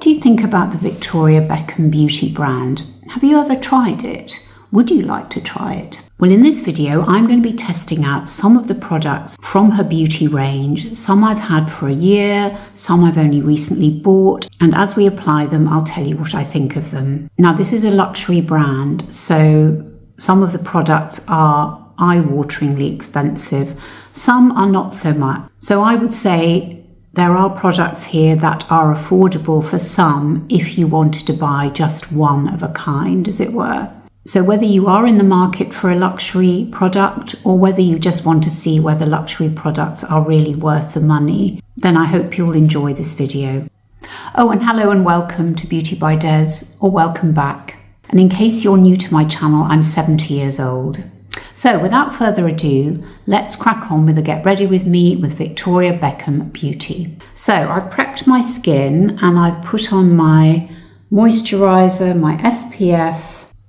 do you think about the Victoria Beckham beauty brand? Have you ever tried it? Would you like to try it? Well, in this video, I'm going to be testing out some of the products from her beauty range. Some I've had for a year, some I've only recently bought, and as we apply them, I'll tell you what I think of them. Now, this is a luxury brand, so some of the products are eye-wateringly expensive. Some are not so much. So I would say there are products here that are affordable for some if you wanted to buy just one of a kind, as it were. So whether you are in the market for a luxury product or whether you just want to see whether luxury products are really worth the money, then I hope you'll enjoy this video. Oh, and hello and welcome to Beauty by Des, or welcome back. And in case you're new to my channel, I'm 70 years old. So without further ado, let's crack on with a get ready with me with Victoria Beckham Beauty. So I've prepped my skin and I've put on my moisturiser, my SPF,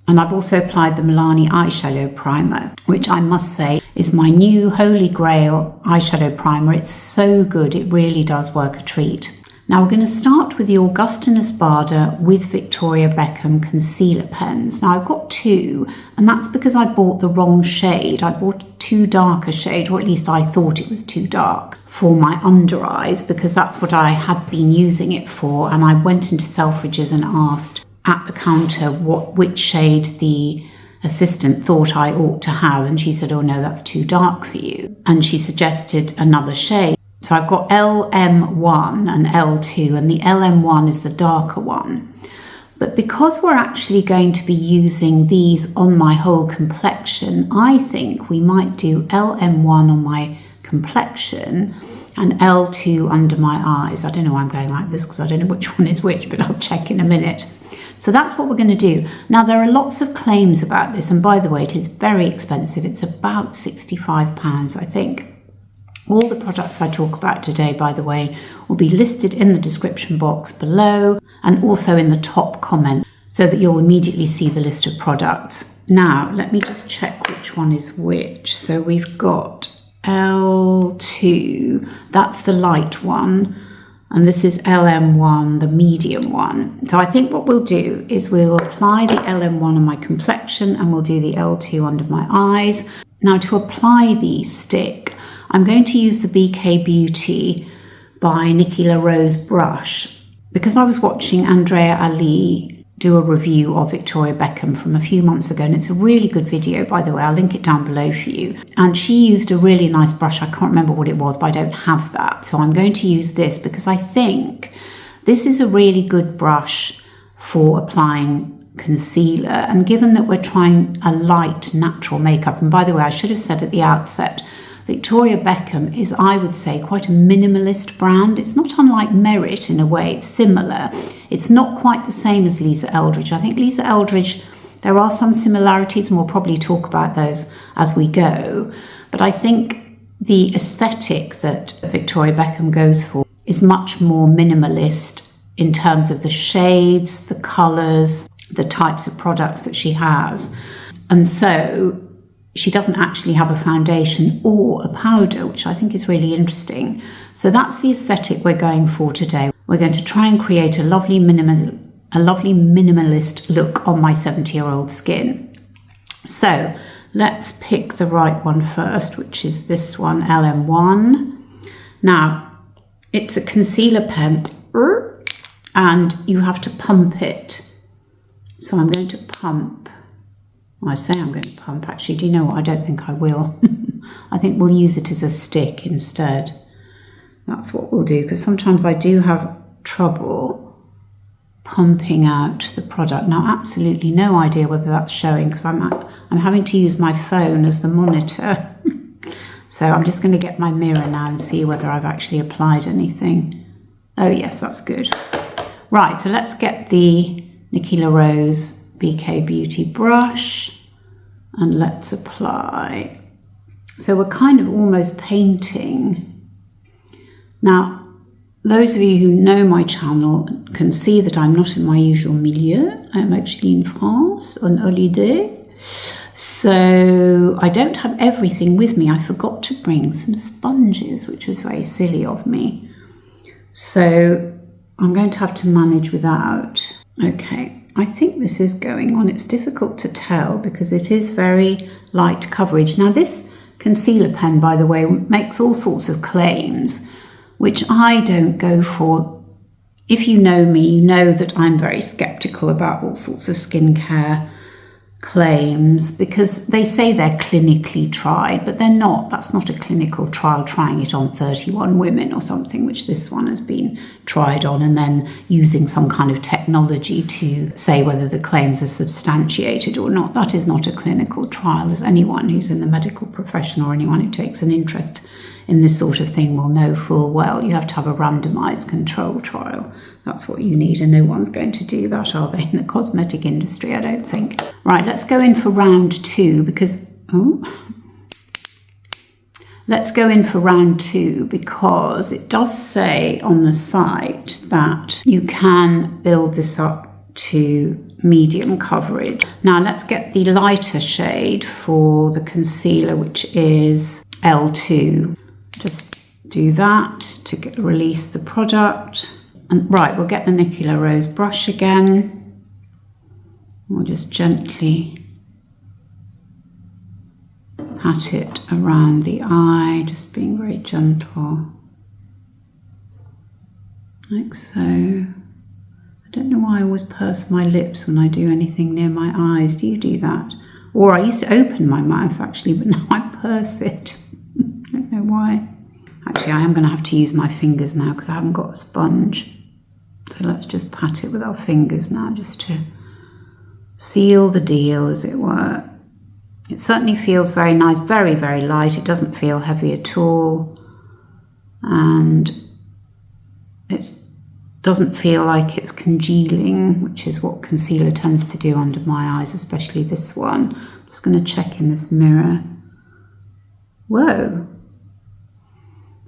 and I've also applied the Milani eyeshadow primer, which I must say is my new holy grail eyeshadow primer. It's so good, it really does work a treat. Now we're going to start with the Augustinus Bader with Victoria Beckham concealer pens. Now I've got two, and that's because I bought the wrong shade. I bought a too dark a shade, or at least I thought it was too dark for my under eyes, because that's what I had been using it for. And I went into Selfridges and asked at the counter which shade the assistant thought I ought to have, and she said, oh no, that's too dark for you, and she suggested another shade. So I've got LM1 and L2, and the LM1 is the darker one. But because we're actually going to be using these on my whole complexion, I think we might do LM1 on my complexion and L2 under my eyes. I don't know why I'm going like this because I don't know which one is which, but I'll check in a minute. So that's what we're going to do. Now, there are lots of claims about this, and by the way, it is very expensive. It's about £65, I think. All the products I talk about today, by the way, will be listed in the description box below and also in the top comment so that you'll immediately see the list of products. Now, let me just check which one is which. So we've got L2, that's the light one. And this is LM1, the medium one. So I think what we'll do is we'll apply the LM1 on my complexion and we'll do the L2 under my eyes. Now to apply the stick, I'm going to use the BK Beauty by Nikki brush, because I was watching Andrea Ali do a review of Victoria Beckham from a few months ago, and it's a really good video, by the way. I'll link it down below for you. And she used a really nice brush. I can't remember what it was, but I don't have that. So I'm going to use this because I think this is a really good brush for applying concealer. And given that we're trying a light natural makeup, and by the way, I should have said at the outset, Victoria Beckham is, I would say, quite a minimalist brand. It's not unlike Merit in a way, it's similar. It's not quite the same as Lisa Eldridge. I think Lisa Eldridge, there are some similarities, and we'll probably talk about those as we go. But I think the aesthetic that Victoria Beckham goes for is much more minimalist in terms of the shades, the colours, the types of products that she has. And so she doesn't actually have a foundation or a powder, which I think is really interesting. So that's the aesthetic we're going for today. We're going to try and create a lovely minimalist look on my 70-year-old skin. So let's pick the right one first, which is this one, LM1. Now, it's a concealer pen, and you have to pump it. So I'm going to pump. Well, I say I'm going to pump, actually. Do you know what? I don't think I will. I think we'll use it as a stick instead. That's what we'll do, because sometimes I do have trouble pumping out the product. Now, absolutely no idea whether that's showing, because I'm having to use my phone as the monitor. So I'm just going to get my mirror now and see whether I've actually applied anything. Oh, yes, that's good. Right, so let's get the Nikki BK Beauty brush and let's apply. So we're kind of almost painting. Now, those of you who know my channel can see that I'm not in my usual milieu. I'm actually in France on holiday. So I don't have everything with me. I forgot to bring some sponges, which was very silly of me. So I'm going to have to manage without. Okay, I think this is going on. It's difficult to tell because it is very light coverage. Now this concealer pen, by the way, makes all sorts of claims, which I don't go for. If you know me, you know that I'm very skeptical about all sorts of skincare claims because they say they're clinically tried, but they're not. That's not a clinical trial trying it on 31 women or something, which this one has been tried on, and then using some kind of technology to say whether the claims are substantiated or not. That is not a clinical trial, as anyone who's in the medical profession or anyone who takes an interest in this sort of thing will know full well. You have to have a randomized control trial. That's what you need, and no one's going to do that, are they, in the cosmetic industry? I don't think. Right, let's go in for round 2 because... Let's go in for round 2 because it does say on the site that you can build this up to medium coverage. Now let's get the lighter shade for the concealer, which is L2. Just do that to release the product. And right, we'll get the Nikki Rose brush again. We'll just gently pat it around the eye, just being very gentle, like so. I don't know why I always purse my lips when I do anything near my eyes. Do you do that? Or I used to open my mouth actually, but now I purse it. I don't know why. Actually, I am going to have to use my fingers now because I haven't got a sponge. So let's just pat it with our fingers now, just to seal the deal, as it were. It certainly feels very nice, very, very light. It doesn't feel heavy at all. And it doesn't feel like it's congealing, which is what concealer tends to do under my eyes, especially this one. I'm just going to check in this mirror. Whoa.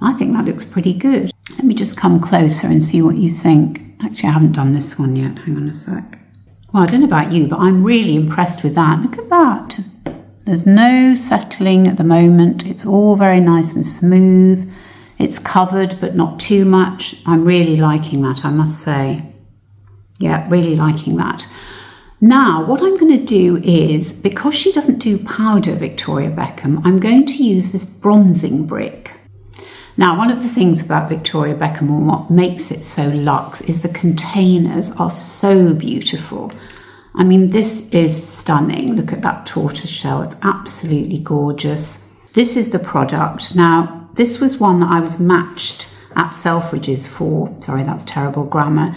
I think that looks pretty good. Let me just come closer and see what you think. Actually, I haven't done this one yet. Hang on a sec. Well, I don't know about you, but I'm really impressed with that. Look at that. There's no settling at the moment. It's all very nice and smooth. It's covered, but not too much. I'm really liking that, I must say. Yeah, really liking that. Now, what I'm going to do is, because she doesn't do powder, Victoria Beckham, I'm going to use this bronzing brick. Now, one of the things about Victoria Beckham, and what makes it so luxe, is the containers are so beautiful. I mean, this is stunning. Look at that tortoise shell. It's absolutely gorgeous. This is the product. Now, this was one that I was matched at Selfridges for. Sorry, that's terrible grammar.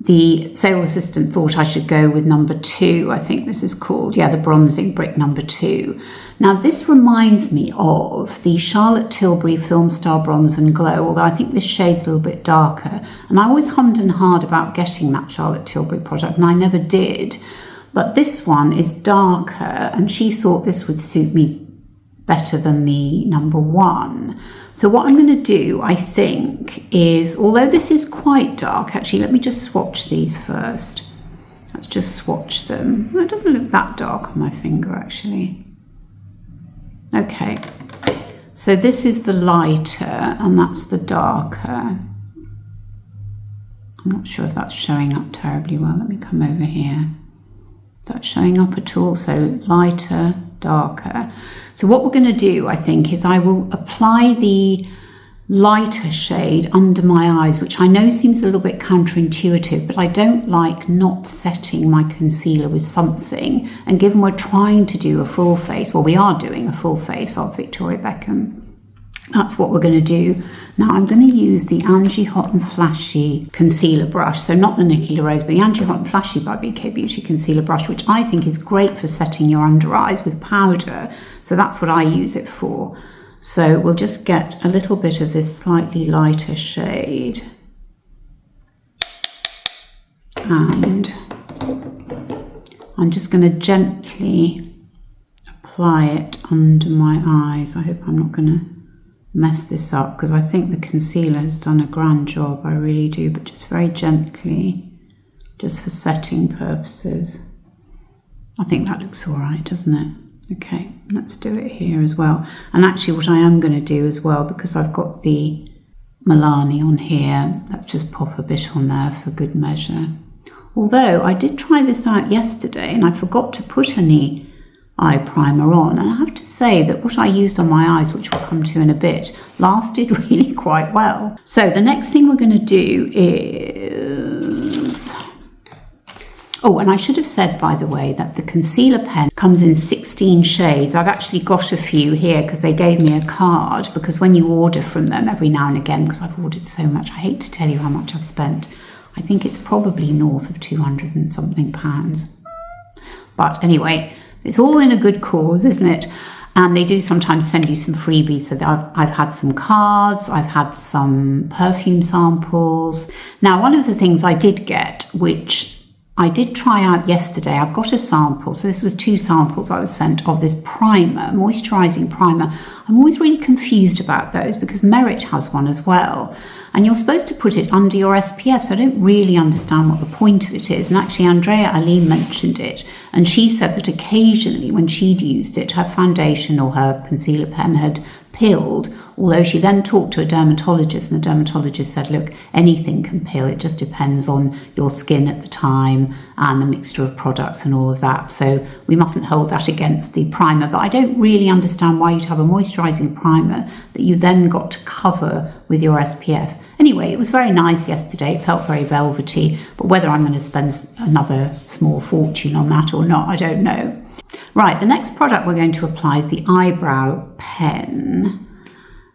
The sales assistant thought I should go with number 2, I think this is called. Yeah, the bronzing brick number 2. Now, this reminds me of the Charlotte Tilbury Film Star Bronze and Glow, although I think this shade's a little bit darker. And I always hummed and hawed about getting that Charlotte Tilbury product, and I never did. But this one is darker, and she thought this would suit me better than the number 1. So what I'm going to do, I think, is, although this is quite dark, actually, let me just swatch these first. Let's just swatch them. It doesn't look that dark on my finger, actually. Okay, so this is the lighter, and that's the darker. I'm not sure if that's showing up terribly well. Let me come over here. Is that showing up at all? So lighter, darker. So what we're going to do, I think, is I will apply the lighter shade under my eyes, which I know seems a little bit counterintuitive, but I don't like not setting my concealer with something. And given we're trying to do a full face, well, we are doing a full face of Victoria Beckham, that's what we're going to do. Now I'm going to use the Angie Hot and Flashy concealer brush. So not the Nikki Rose, but the Angie Hot and Flashy by BK Beauty concealer brush, which I think is great for setting your under eyes with powder. So that's what I use it for. So we'll just get a little bit of this slightly lighter shade. And I'm just going to gently apply it under my eyes. I hope I'm not going to mess this up, because I think the concealer has done a grand job. I really do, but just very gently, just for setting purposes. I think that looks all right, doesn't it? Okay, let's do it here as well. And actually what I am going to do as well, because I've got the Milani on here. Let's just pop a bit on there for good measure. Although I did try this out yesterday and I forgot to put any eye primer on, and I have to say that what I used on my eyes, which we'll come to in a bit, lasted really quite well. So the next thing we're going to do is... Oh, and I should have said, by the way, that the concealer pen comes in 16 shades. I've actually got a few here because they gave me a card, because when you order from them every now and again, because I've ordered so much, I hate to tell you how much I've spent. I think it's probably north of 200 and something pounds. But anyway, it's all in a good cause, isn't it? And they do sometimes send you some freebies. So I've had some cards, I've had some perfume samples. Now, one of the things I did get, which I did try out yesterday, I've got a sample. So this was 2 samples I was sent of this primer, moisturising primer. I'm always really confused about those because Merit has one as well. And you're supposed to put it under your SPF, so I don't really understand what the point of it is. And actually, Andrea Ali mentioned it, and she said that occasionally when she'd used it, her foundation or her concealer pen had pilled, although she then talked to a dermatologist, and the dermatologist said, look, anything can pill, it just depends on your skin at the time and the mixture of products and all of that. So we mustn't hold that against the primer, but I don't really understand why you'd have a moisturising primer that you then got to cover with your SPF. Anyway, it was very nice yesterday, it felt very velvety, but whether I'm going to spend another small fortune on that or not, I don't know. Right, the next product we're going to apply is the eyebrow pen.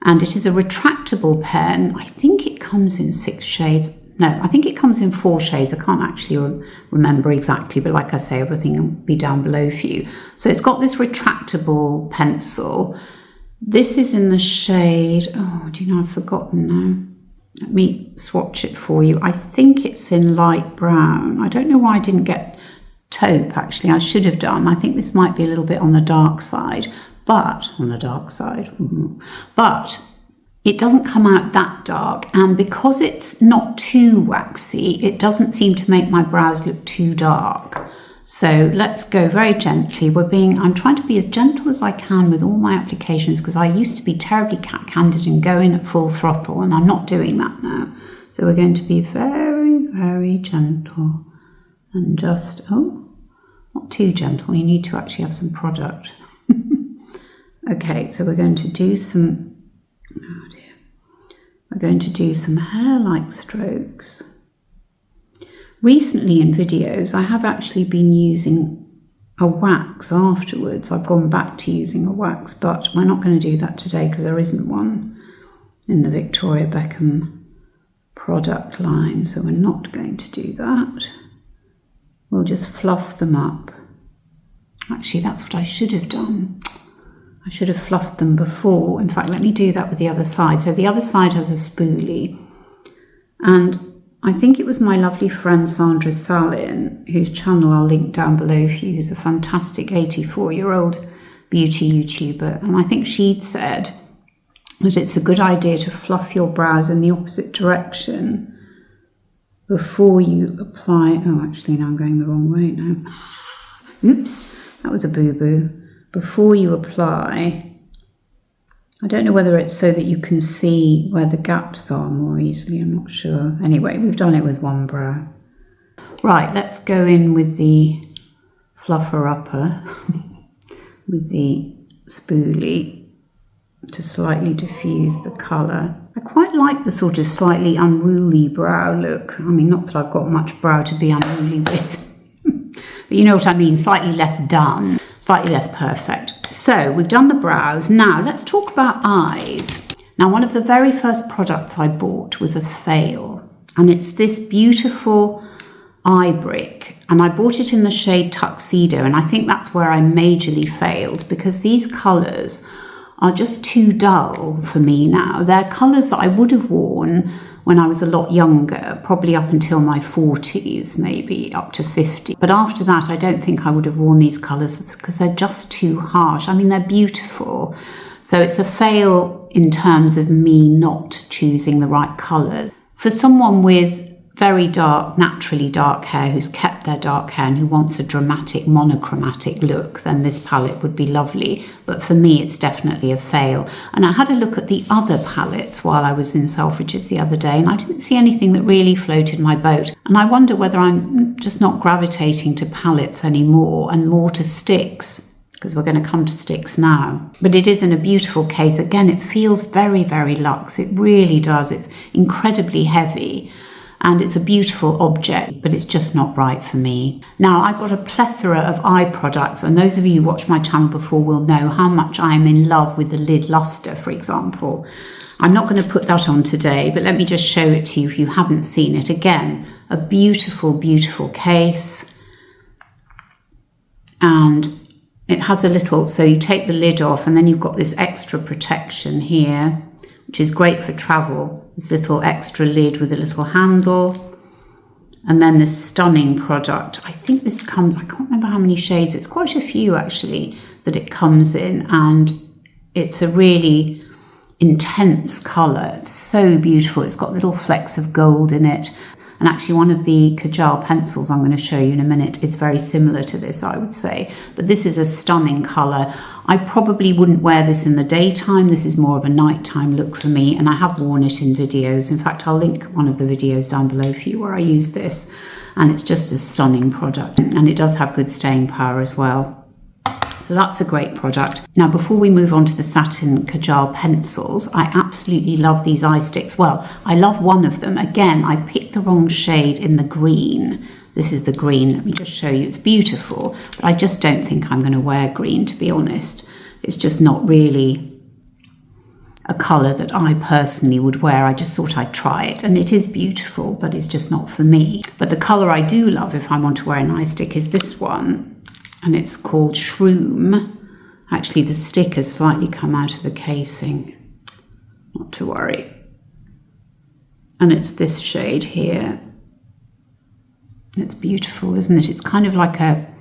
And it is a retractable pen. I think it comes in 6 shades. No, I think it comes in 4 shades. I can't actually remember exactly, but like I say, everything will be down below for you. So it's got this retractable pencil. This is in the shade, oh, do you know, I've forgotten now. Let me swatch it for you. I think it's in light brown. I don't know why I didn't get taupe, actually. I should have done. I think this might be a little bit on the dark side. But but it doesn't come out that dark, and because it's not too waxy, it doesn't seem to make my brows look too dark. So let's go very gently. I'm trying to be as gentle as I can with all my applications, because I used to be terribly candid and go in at full throttle, and I'm not doing that now. So we're going to be very, very gentle and just, oh, not too gentle. You need to actually have some product. Okay, so we're going to do some, oh dear, we're going to do some hair-like strokes. Recently in videos, I have actually been using a wax afterwards. I've gone back to using a wax, but we're not going to do that today because there isn't one in the Victoria Beckham product line, so we're not going to do that. We'll just fluff them up. Actually, that's what I should have done. I should have fluffed them before. In fact, let me do that with the other side. So the other side has a spoolie. And I think it was my lovely friend Sandra Salin, whose channel I'll link down below for you, who's a fantastic 84-year-old beauty YouTuber. And I think she'd said that it's a good idea to fluff your brows in the opposite direction before you apply. Oh, actually, now I'm going the wrong way now. Oops, that was a boo-boo. Before you apply, I don't know whether it's so that you can see where the gaps are more easily, I'm not sure. Anyway, we've done it with one brow. Right, let's go in with the fluffer upper, with the spoolie to slightly diffuse the colour. I quite like the sort of slightly unruly brow look. I mean, not that I've got much brow to be unruly with, but you know what I mean, slightly less done. Slightly less perfect. So we've done the brows. Now let's talk about eyes. Now, one of the very first products I bought was a fail, and it's this beautiful eye brick, and I bought it in the shade Tuxedo, and I think that's where I majorly failed, because these colours are just too dull for me now. They're colours that I would have worn when I was a lot younger, probably up until my 40s, maybe up to 50. But after that, I don't think I would have worn these colours because they're just too harsh. I mean, they're beautiful. So it's a fail in terms of me not choosing the right colours. For someone with very dark, naturally dark hair who's kept their dark hair and who wants a dramatic monochromatic look, then this palette would be lovely. But for me, it's definitely a fail. And I had a look at the other palettes while I was in Selfridges the other day, and I didn't see anything that really floated my boat. And I wonder whether I'm just not gravitating to palettes anymore and more to sticks, because we're going to come to sticks now. But it is in a beautiful case. Again, it feels very, very luxe. It really does. It's incredibly heavy. And it's a beautiful object, but it's just not right for me. Now, I've got a plethora of eye products, and those of you who watched my channel before will know how much I am in love with the lid Lustre, for example. I'm not going to put that on today, but let me just show it to you if you haven't seen it. Again, a beautiful, beautiful case. And it has a little, so you take the lid off and then you've got this extra protection here, which is great for travel. This little extra lid with a little handle. And then this stunning product. I think this comes, I can't remember how many shades. It's quite a few actually that it comes in. And it's a really intense colour. It's so beautiful. It's got little flecks of gold in it. And actually one of the Kajal pencils I'm going to show you in a minute is very similar to this, I would say. But this is a stunning colour. I probably wouldn't wear this in the daytime. This is more of a nighttime look for me, and I have worn it in videos. In fact, I'll link one of the videos down below for you where I use this. And it's just a stunning product. And it does have good staying power as well. So that's a great product. Now, before we move on to the Satin Kajal pencils, I absolutely love these eye sticks. Well, I love one of them. Again, I picked the wrong shade in the green. This is the green. Let me just show you. It's beautiful, but I just don't think I'm going to wear green, to be honest. It's just not really a colour that I personally would wear. I just thought I'd try it, and it is beautiful, but it's just not for me. But the colour I do love if I want to wear an eye stick is this one. And it's called Schroom. Actually, the stick has slightly come out of the casing. Not to worry. And it's this shade here. It's beautiful, isn't it? It's kind of like a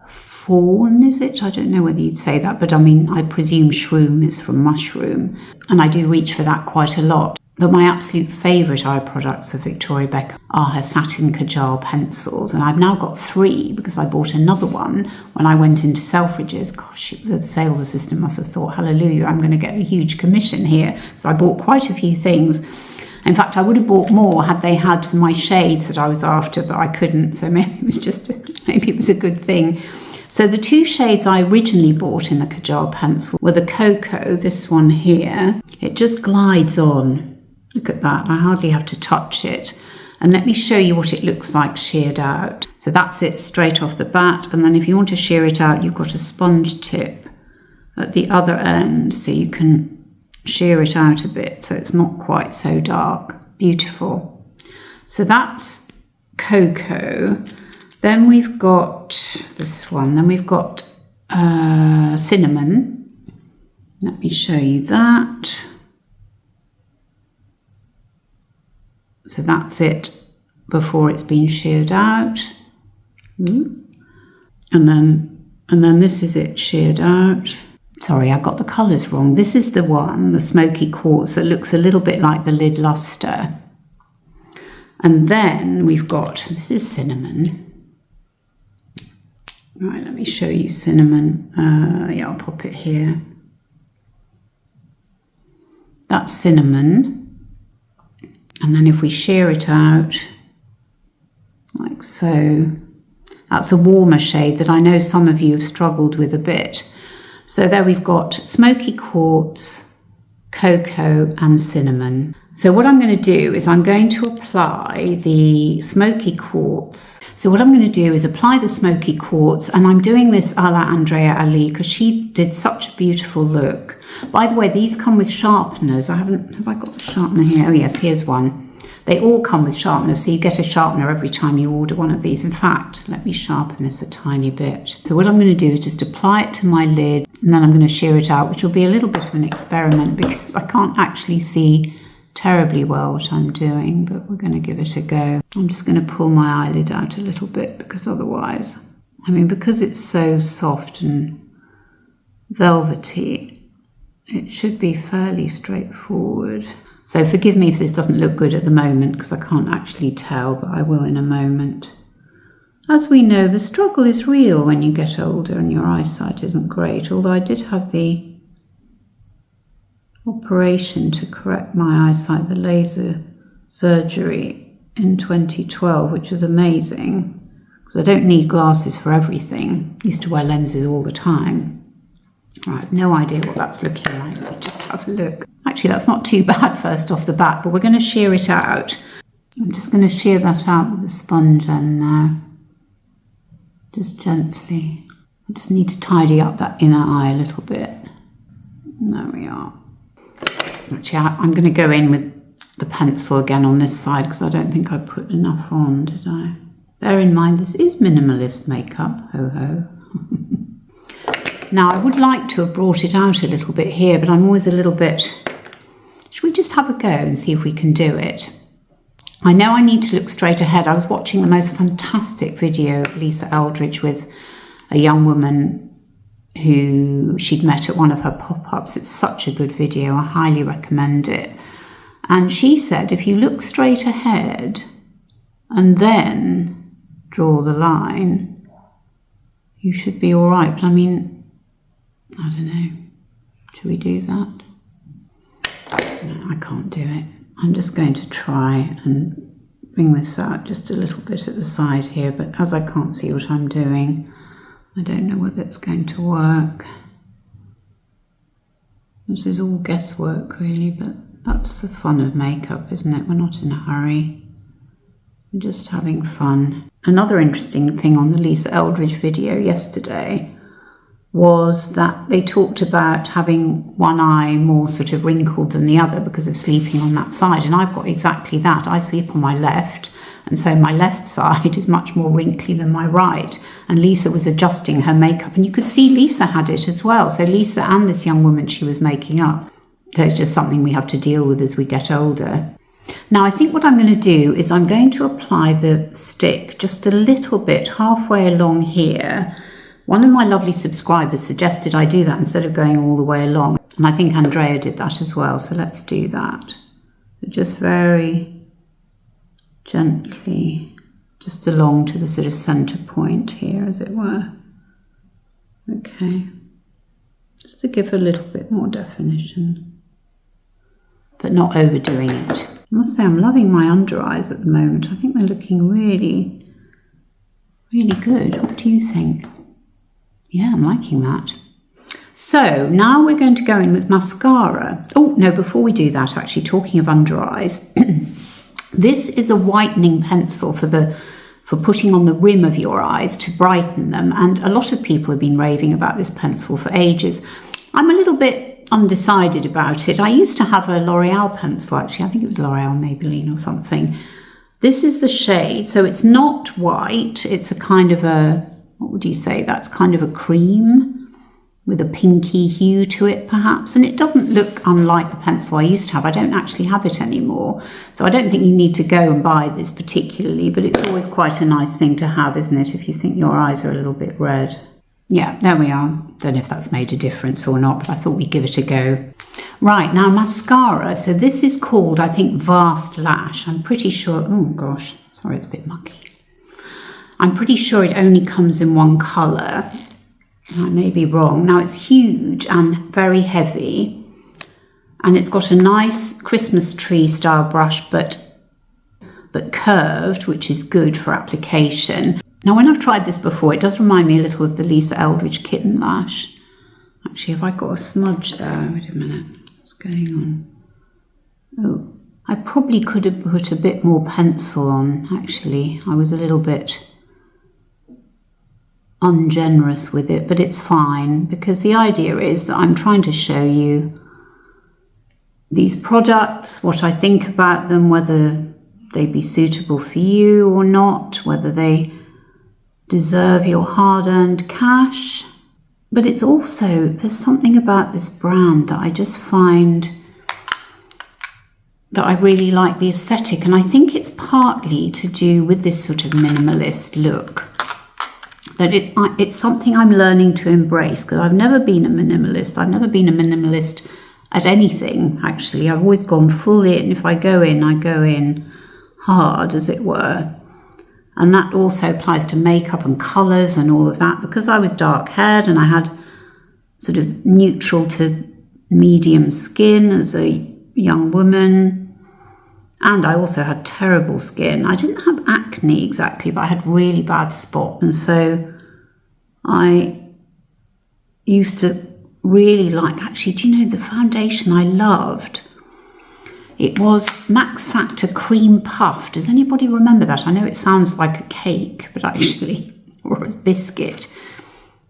fawn, is it? I don't know whether you'd say that, but I mean, I presume shroom is from mushroom. And I do reach for that quite a lot. But my absolute favourite eye products of Victoria Beckham are her Satin Kajal pencils. And I've now got 3 because I bought another one when I went into Selfridges. Gosh, the sales assistant must have thought, hallelujah, I'm going to get a huge commission here. So I bought quite a few things. In fact, I would have bought more had they had my shades that I was after, but I couldn't. So maybe it was a good thing. So the 2 shades I originally bought in the Kajal pencil were the Cocoa, this one here. It just glides on. Look at that, I hardly have to touch it. And let me show you what it looks like sheared out. So that's it straight off the bat. And then if you want to shear it out, you've got a sponge tip at the other end. So you can shear it out a bit so it's not quite so dark. Beautiful. So that's Cocoa. Then we've got this one. Then we've got Cinnamon. Let me show you that. So that's it before it's been sheared out. And then this is it sheared out. Sorry, I got the colours wrong. This is the one, the Smoky Quartz, that looks a little bit like the lid Lustre. And then we've got, this is Cinnamon. Right, let me show you Cinnamon. Yeah, I'll pop it here. That's Cinnamon. And then if we shear it out, like so, that's a warmer shade that I know some of you have struggled with a bit. So there we've got Smoky Quartz, Cocoa and Cinnamon. So what I'm going to do is I'm going to apply the Smoky Quartz. So what I'm going to do is apply the Smoky Quartz, and I'm doing this a la Andrea Ali because she did such a beautiful look. By the way, these come with sharpeners. Have I got the sharpener here? Oh yes, here's one. They all come with sharpeners, so you get a sharpener every time you order one of these. In fact, let me sharpen this a tiny bit. So what I'm going to do is just apply it to my lid, and then I'm going to shear it out, which will be a little bit of an experiment because I can't actually see terribly well what I'm doing, but we're going to give it a go. I'm just going to pull my eyelid out a little bit because otherwise, because it's so soft and velvety, it should be fairly straightforward. So forgive me if this doesn't look good at the moment because I can't actually tell, but I will in a moment. As we know, the struggle is real when you get older and your eyesight isn't great, although I did have the operation to correct my eyesight, the laser surgery in 2012, which was amazing because I don't need glasses for everything. I used to wear lenses all the time. I have no idea what that's looking like. Let me just have a look. Actually, that's not too bad first off the bat, but we're going to shear it out. I'm just going to shear that out with a sponge and now. Just gently. I just need to tidy up that inner eye a little bit. There we are. Actually, I'm going to go in with the pencil again on this side because I don't think I put enough on, did I? Bear in mind, this is minimalist makeup. Ho ho. Now, I would like to have brought it out a little bit here, but I'm always a little bit... Should we just have a go and see if we can do it? I know I need to look straight ahead. I was watching the most fantastic video of Lisa Eldridge with a young woman who she'd met at one of her pop-ups. It's such a good video. I highly recommend it. And she said, if you look straight ahead and then draw the line, you should be all right. But I mean, I don't know. Should we do that? No, I can't do it. I'm just going to try and bring this out just a little bit at the side here, but as I can't see what I'm doing, I don't know whether it's going to work. This is all guesswork really, but that's the fun of makeup, isn't it? We're not in a hurry. We're just having fun. Another interesting thing on the Lisa Eldridge video yesterday was that they talked about having one eye more sort of wrinkled than the other because of sleeping on that side. And I've got exactly that. I sleep on my left, and so my left side is much more wrinkly than my right. And Lisa was adjusting her makeup, and you could see Lisa had it as well. So Lisa and this young woman she was making up. So it's just something we have to deal with as we get older. Now I think what I'm going to do is I'm going to apply the stick just a little bit halfway along here. One of my lovely subscribers suggested I do that instead of going all the way along. And I think Andrea did that as well. So let's do that. Just very gently, just along to the sort of centre point here, as it were. Okay. Just to give a little bit more definition, but not overdoing it. I must say I'm loving my under eyes at the moment. I think they're looking really, really good. What do you think? Yeah, I'm liking that. So now we're going to go in with mascara. Oh, no, before we do that, actually, talking of under eyes, this is a whitening pencil for putting on the rim of your eyes to brighten them. And a lot of people have been raving about this pencil for ages. I'm a little bit undecided about it. I used to have a L'Oreal pencil, actually. I think it was L'Oreal Maybelline or something. This is the shade. So it's not white. It's a kind of a... what would you say? That's kind of a cream with a pinky hue to it, perhaps. And it doesn't look unlike the pencil I used to have. I don't actually have it anymore. So I don't think you need to go and buy this particularly, but it's always quite a nice thing to have, isn't it? If you think your eyes are a little bit red. Yeah, there we are. Don't know if that's made a difference or not, but I thought we'd give it a go. Right, now mascara. So this is called, I think, Vast Lash. I'm pretty sure, oh gosh, sorry, it's a bit mucky. I'm pretty sure it only comes in one colour. I may be wrong. Now it's huge and very heavy. And it's got a nice Christmas tree style brush, but curved, which is good for application. Now when I've tried this before, it does remind me a little of the Lisa Eldridge Kitten Lash. Actually, have I got a smudge there? Wait a minute. What's going on? Oh, I probably could have put a bit more pencil on, actually. I was a little bit ungenerous with it, but it's fine because the idea is that I'm trying to show you these products, what I think about them, whether they be suitable for you or not, whether they deserve your hard-earned cash. But it's also, there's something about this brand that I just find that I really like the aesthetic, and I think it's partly to do with this sort of minimalist look. That it's something I'm learning to embrace because I've never been a minimalist. I've never been a minimalist at anything, actually. I've always gone full in. If I go in hard, as it were. And that also applies to makeup and colours and all of that. Because I was dark-haired and I had sort of neutral to medium skin as a young woman. And I also had terrible skin. I didn't have acne exactly, but I had really bad spots. And so I used to really like, actually, do you know the foundation I loved? It was Max Factor Cream Puff. Does anybody remember that? I know it sounds like a cake, but actually, or a biscuit.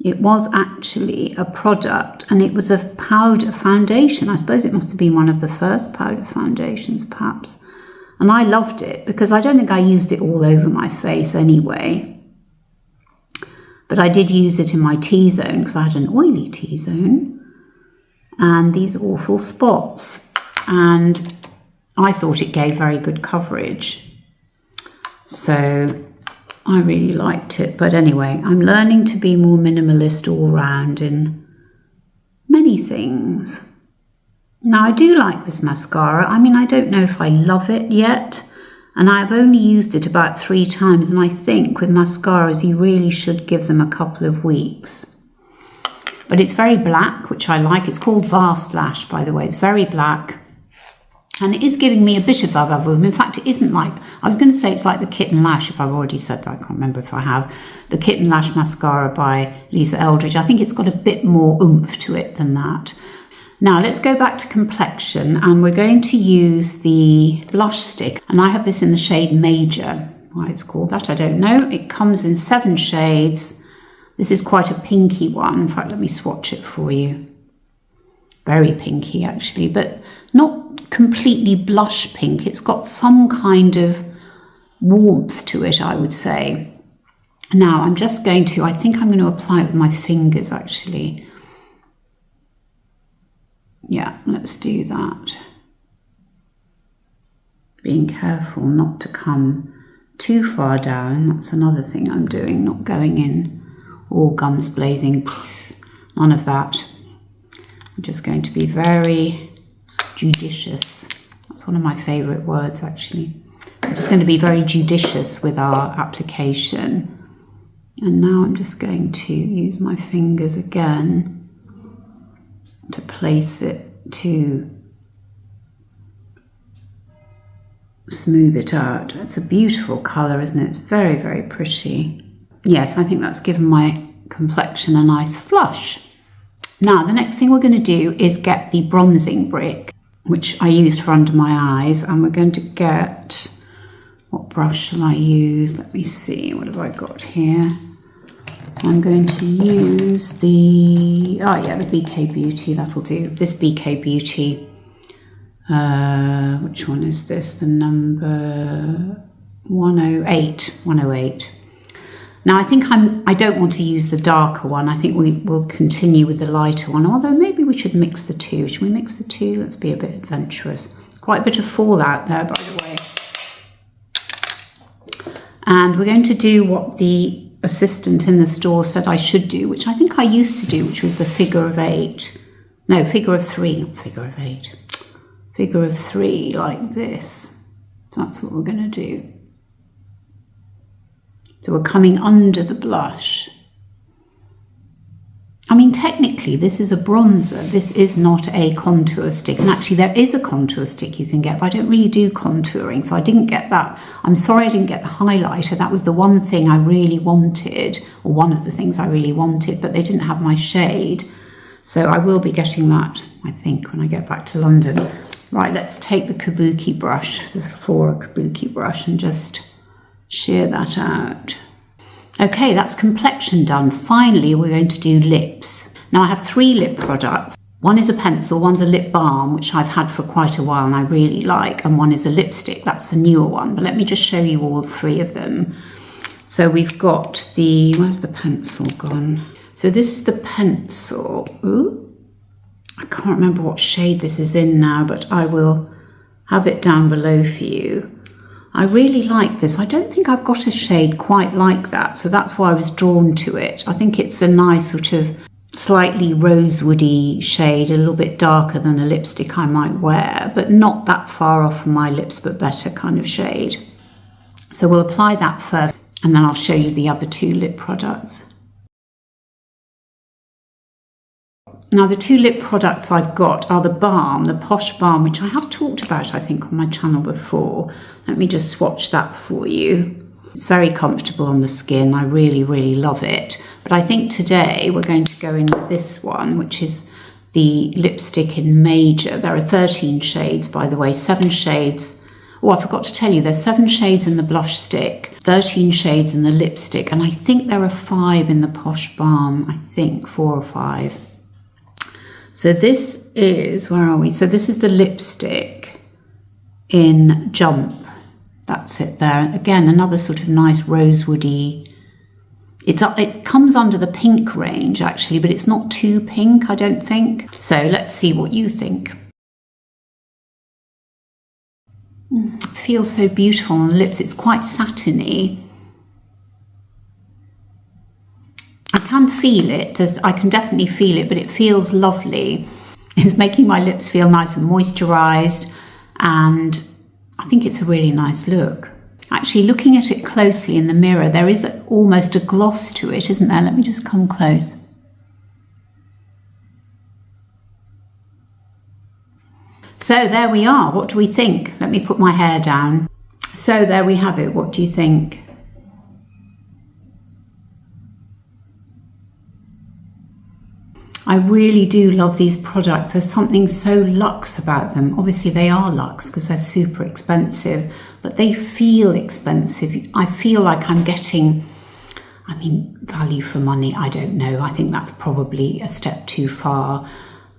It was actually a product, and it was a powder foundation. I suppose it must have been one of the first powder foundations, perhaps. And I loved it because I don't think I used it all over my face anyway. But I did use it in my T-zone because I had an oily T-zone and these awful spots. And I thought it gave very good coverage. So I really liked it. But anyway, I'm learning to be more minimalist all round in many things. Now, I do like this mascara. I mean, I don't know if I love it yet. And I've only used it about 3 times. And I think with mascaras, you really should give them a couple of weeks. But it's very black, which I like. It's called Vast Lash, by the way. It's very black. And it is giving me a bit of bubble. In fact, it isn't like, I was going to say it's like the Kitten Lash, if I've already said that. I can't remember if I have. The Kitten Lash mascara by Lisa Eldridge. I think it's got a bit more oomph to it than that. Now let's go back to complexion, and we're going to use the blush stick. And I have this in the shade Major. Why it's called that, I don't know. It comes in 7 shades. This is quite a pinky one. In fact, let me swatch it for you. Very pinky, actually, but not completely blush pink. It's got some kind of warmth to it, I would say. Now I'm just going to, I think I'm going to apply it with my fingers, actually. Yeah, let's do that. Being careful not to come too far down. That's another thing I'm doing, not going in all guns blazing. None of that. I'm just going to be very judicious. That's one of my favourite words, actually. I'm just going to be very judicious with our application. And now I'm just going to use my fingers again to place it to smooth it out. It's a beautiful colour, isn't it? It's very, very pretty. Yes, I think that's given my complexion a nice flush. Now, the next thing we're going to do is get the bronzing brick, which I used for under my eyes, and we're going to get, what brush shall I use? Let me see, what have I got here? I'm going to use the, the BK Beauty, that'll do. This BK Beauty, which one is this? The number 108. Now I think I don't want to use the darker one. I think we will continue with the lighter one, although maybe we should mix the two. Should we mix the two? Let's be a bit adventurous. Quite a bit of fallout there, by the way. And we're going to do what the assistant in the store said I should do, which I think I used to do, which was the figure of 8. No, figure of 3, not figure of 8. Figure of 3, like this. That's what we're going to do. So we're coming under the blush. I mean, technically, this is a bronzer. This is not a contour stick. And actually, there is a contour stick you can get, but I don't really do contouring, so I didn't get that. I'm sorry I didn't get the highlighter. That was the one thing I really wanted, or one of the things I really wanted, but they didn't have my shade. So I will be getting that, I think, when I get back to London. Right, let's take the kabuki brush, this is for a kabuki brush, and just shear that out. Okay, that's complexion done. Finally, we're going to do lips. Now I have 3 lip products. One is a pencil, one's a lip balm, which I've had for quite a while and I really like, and one is a lipstick, that's the newer one. But let me just show you all 3 of them. So we've got the, where's the pencil gone? So this is the pencil. Ooh, I can't remember what shade this is in now, but I will have it down below for you. I really like this. I don't think I've got a shade quite like that, so that's why I was drawn to it. I think it's a nice sort of slightly rosewoody shade, a little bit darker than a lipstick I might wear, but not that far off from my lips, but better kind of shade. So we'll apply that first, and then I'll show you the other two lip products. Now the two lip products I've got are the Balm, the Posh Balm, which I have talked about I think on my channel before. Let me just swatch that for you. It's very comfortable on the skin. I really, really love it. But I think today we're going to go in with this one, which is the lipstick in Major. There are 13 shades, by the way, 7 shades. Oh, I forgot to tell you, there's 7 shades in the blush stick, 13 shades in the lipstick, and I think there are 5 in the Posh Balm. I think 4 or 5. So this is, where are we? So this is the lipstick in Jump. That's it there. Again, another sort of nice rosewoody. It comes under the pink range actually, but it's not too pink, I don't think. So let's see what you think. It feels so beautiful on the lips. It's quite satiny. I can feel it. I can definitely feel it, but it feels lovely. It's making my lips feel nice and moisturised, and I think it's a really nice look. Actually, looking at it closely in the mirror, there is almost a gloss to it, isn't there? Let me just come close. So there we are. What do we think? Let me put my hair down. So there we have it. What do you think? I really do love these products. There's something so luxe about them. Obviously they are luxe because they're super expensive, but they feel expensive. I feel like I'm getting, I mean, value for money. I don't know. I think that's probably a step too far,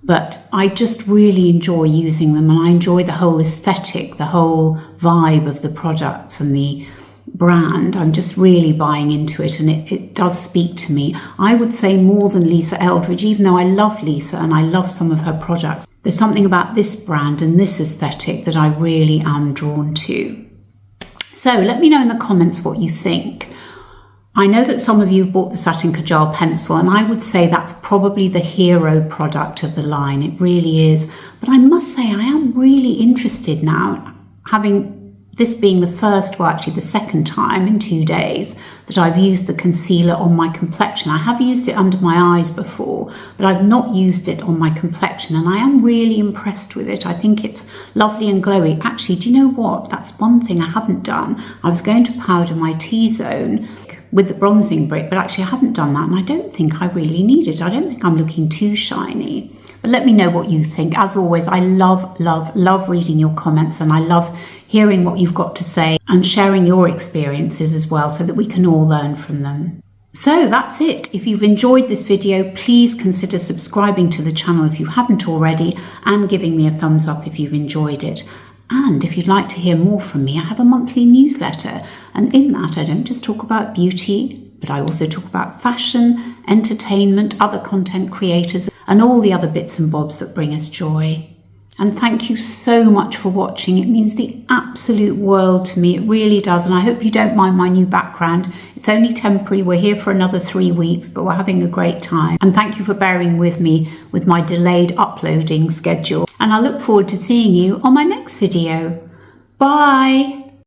but I just really enjoy using them, and I enjoy the whole aesthetic, the whole vibe of the products and the brand. I'm just really buying into it, and it does speak to me. I would say more than Lisa Eldridge, even though I love Lisa and I love some of her products. There's something about this brand and this aesthetic that I really am drawn to. So let me know in the comments what you think. I know that some of you have bought the Satin Kajal pencil, and I would say that's probably the hero product of the line. It really is. But I must say I am really interested now, having this being the first, well actually the second time in 2 days that I've used the concealer on my complexion. I have used it under my eyes before, but I've not used it on my complexion, and I am really impressed with it. I think it's lovely and glowy. Actually, do you know what? That's one thing I haven't done. I was going to powder my T-zone with the bronzing brick, but actually I haven't done that, and I don't think I really need it. I don't think I'm looking too shiny. But let me know what you think. As always, I love, love, love reading your comments, and I love hearing what you've got to say and sharing your experiences as well, so that we can all learn from them. So that's it. If you've enjoyed this video, please consider subscribing to the channel if you haven't already, and giving me a thumbs up if you've enjoyed it. And if you'd like to hear more from me, I have a monthly newsletter, and in that I don't just talk about beauty, but I also talk about fashion, entertainment, other content creators, and all the other bits and bobs that bring us joy. And thank you so much for watching. It means the absolute world to me. It really does. And I hope you don't mind my new background. It's only temporary. We're here for another 3 weeks, but we're having a great time. And thank you for bearing with me with my delayed uploading schedule. And I look forward to seeing you on my next video. Bye.